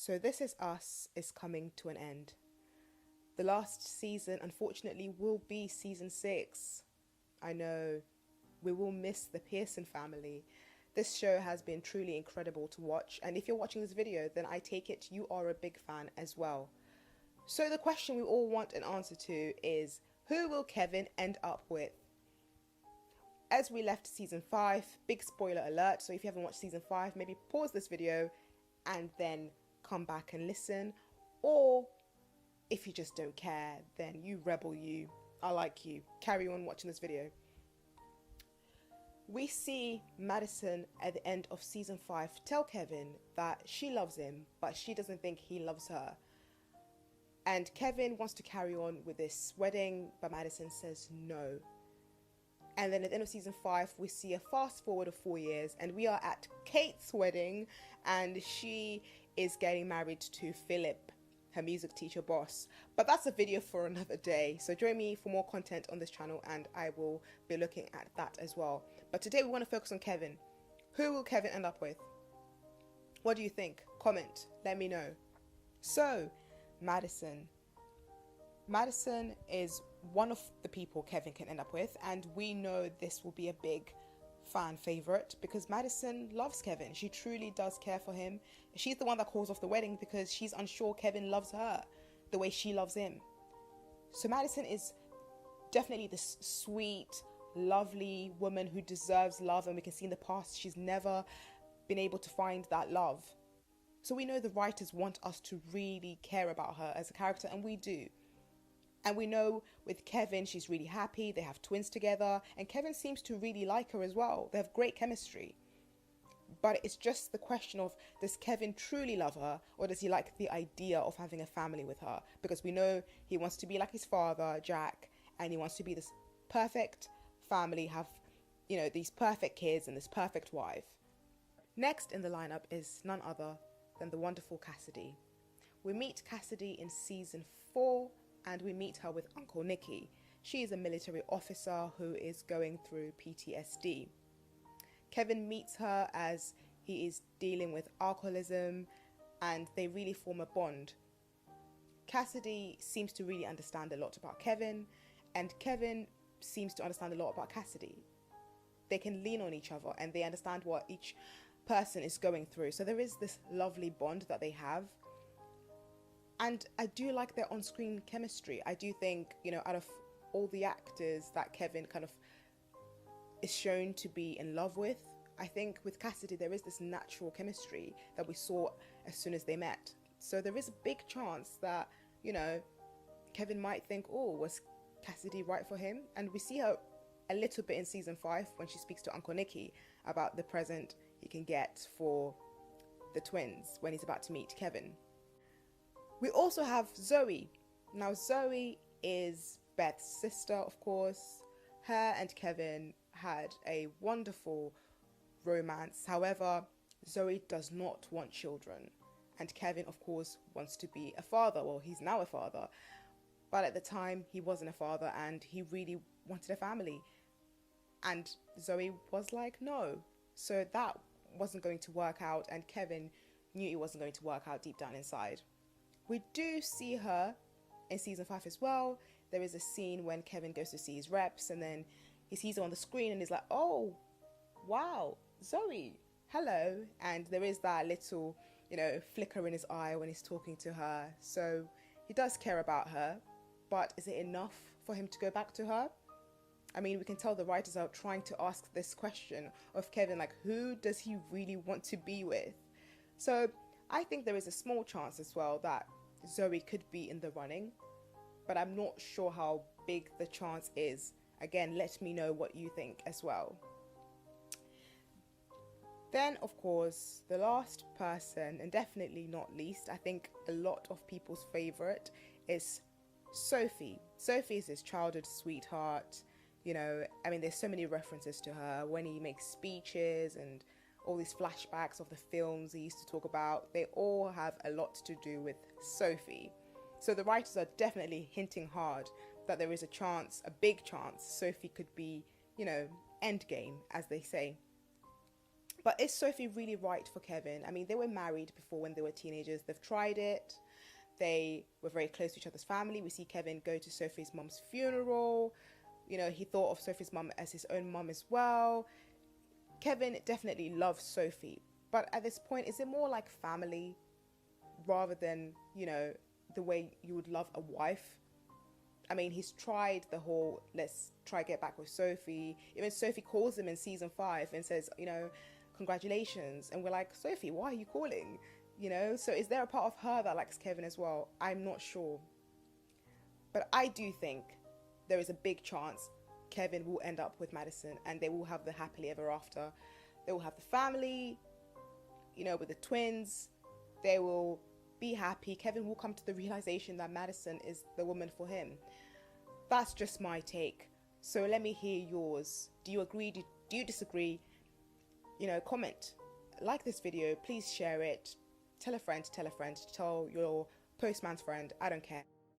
So This Is Us is coming to an end. The last season, unfortunately, will be season 6. I know, we will miss the Pearson family. This show has been truly incredible to watch, and if you're watching this video, then I take it you are a big fan as well. So the question we all want an answer to is, who will Kevin end up with? As we left season 5, big spoiler alert, so if you haven't watched season 5, maybe pause this video and then come back and listen, or if you just don't care, then you rebel you, I like you, carry on watching this video. We see Madison at the end of season 5 tell Kevin that she loves him, but she doesn't think he loves her. And Kevin wants to carry on with this wedding, but Madison says no. And then at the end of season 5, we see a fast forward of 4 years, and we are at Kate's wedding, and she is getting married to Philip, her music teacher boss. But that's a video for another day. So join me for more content on this channel, and I will be looking at that as well. But today we want to focus on Kevin. Who will Kevin end up with? What do you think? Comment, let me know. So, Madison. Madison is one of the people Kevin can end up with, and we know this will be a big fan favorite because Madison loves Kevin. She truly does care for him. She's the one that calls off the wedding because she's unsure Kevin loves her the way she loves him. So Madison is definitely this sweet, lovely woman who deserves love, and we can see in the past she's never been able to find that love. So we know the writers want us to really care about her as a character, and we do. And we know with Kevin, she's really happy. They have twins together. And Kevin seems to really like her as well. They have great chemistry. But it's just the question of, does Kevin truly love her? Or does he like the idea of having a family with her? Because we know he wants to be like his father, Jack. And he wants to be this perfect family, have, these perfect kids and this perfect wife. Next in the lineup is none other than the wonderful Cassidy. We meet Cassidy in season 4. And we meet her with Uncle Nicky. She is a military officer who is going through PTSD. Kevin meets her as he is dealing with alcoholism, and they really form a bond. Cassidy seems to really understand a lot about Kevin, and Kevin seems to understand a lot about Cassidy. They can lean on each other, and they understand what each person is going through. So there is this lovely bond that they have. And I do like their on-screen chemistry. I do think, out of all the actors that Kevin kind of is shown to be in love with, I think with Cassidy there is this natural chemistry that we saw as soon as they met. So there is a big chance that, Kevin might think, oh, was Cassidy right for him? And we see her a little bit in season 5 when she speaks to Uncle Nicky about the present he can get for the twins when he's about to meet Kevin. We also have Zoe. Now Zoe is Beth's sister, of course. Her and Kevin had a wonderful romance. However, Zoe does not want children. And Kevin, of course, wants to be a father. Well, he's now a father. But at the time, he wasn't a father and he really wanted a family. And Zoe was like, no. So that wasn't going to work out, and Kevin knew it wasn't going to work out deep down inside. We do see her in season 5 as well. There is a scene when Kevin goes to see his reps, and then he sees her on the screen and he's like, oh, wow, Zoe, hello. And there is that little, flicker in his eye when he's talking to her. So he does care about her, but is it enough for him to go back to her? I mean, we can tell the writers are trying to ask this question of Kevin, like, who does he really want to be with? So I think there is a small chance as well that Zoe could be in the running, but I'm not sure how big the chance is. Again, let me know what you think as well. Then, of course, the last person, and definitely not least, I think a lot of people's favourite, is Sophie. Sophie is his childhood sweetheart. There's so many references to her when he makes speeches and all these flashbacks of the films he used to talk about. They all have a lot to do with Sophie. So the writers are definitely hinting hard that there is a chance, a big chance, Sophie could be, endgame, as they say. But is Sophie really right for Kevin? I mean, they were married before when they were teenagers. They've tried it. They were very close to each other's family. We see Kevin go to Sophie's mum's funeral. You know, he thought of Sophie's mum as his own mum as well. Kevin definitely loves Sophie. But at this point, is it more like family rather than, you know, the way you would love a wife? I mean, he's tried the whole, let's try get back with Sophie. Even Sophie calls him in season 5 and says, you know, congratulations. And we're like, Sophie, why are you calling? You know, so is there a part of her that likes Kevin as well? I'm not sure. But I do think there is a big chance Kevin will end up with Madison and they will have the happily ever after. They will have the family, you know, with the twins. They will be happy. Kevin will come to the realization that Madison is the woman for him. That's just my take. So let me hear yours. Do you agree? Do you disagree? You know, comment. Like this video. Please share it. Tell a friend, tell your postman's friend. I don't care.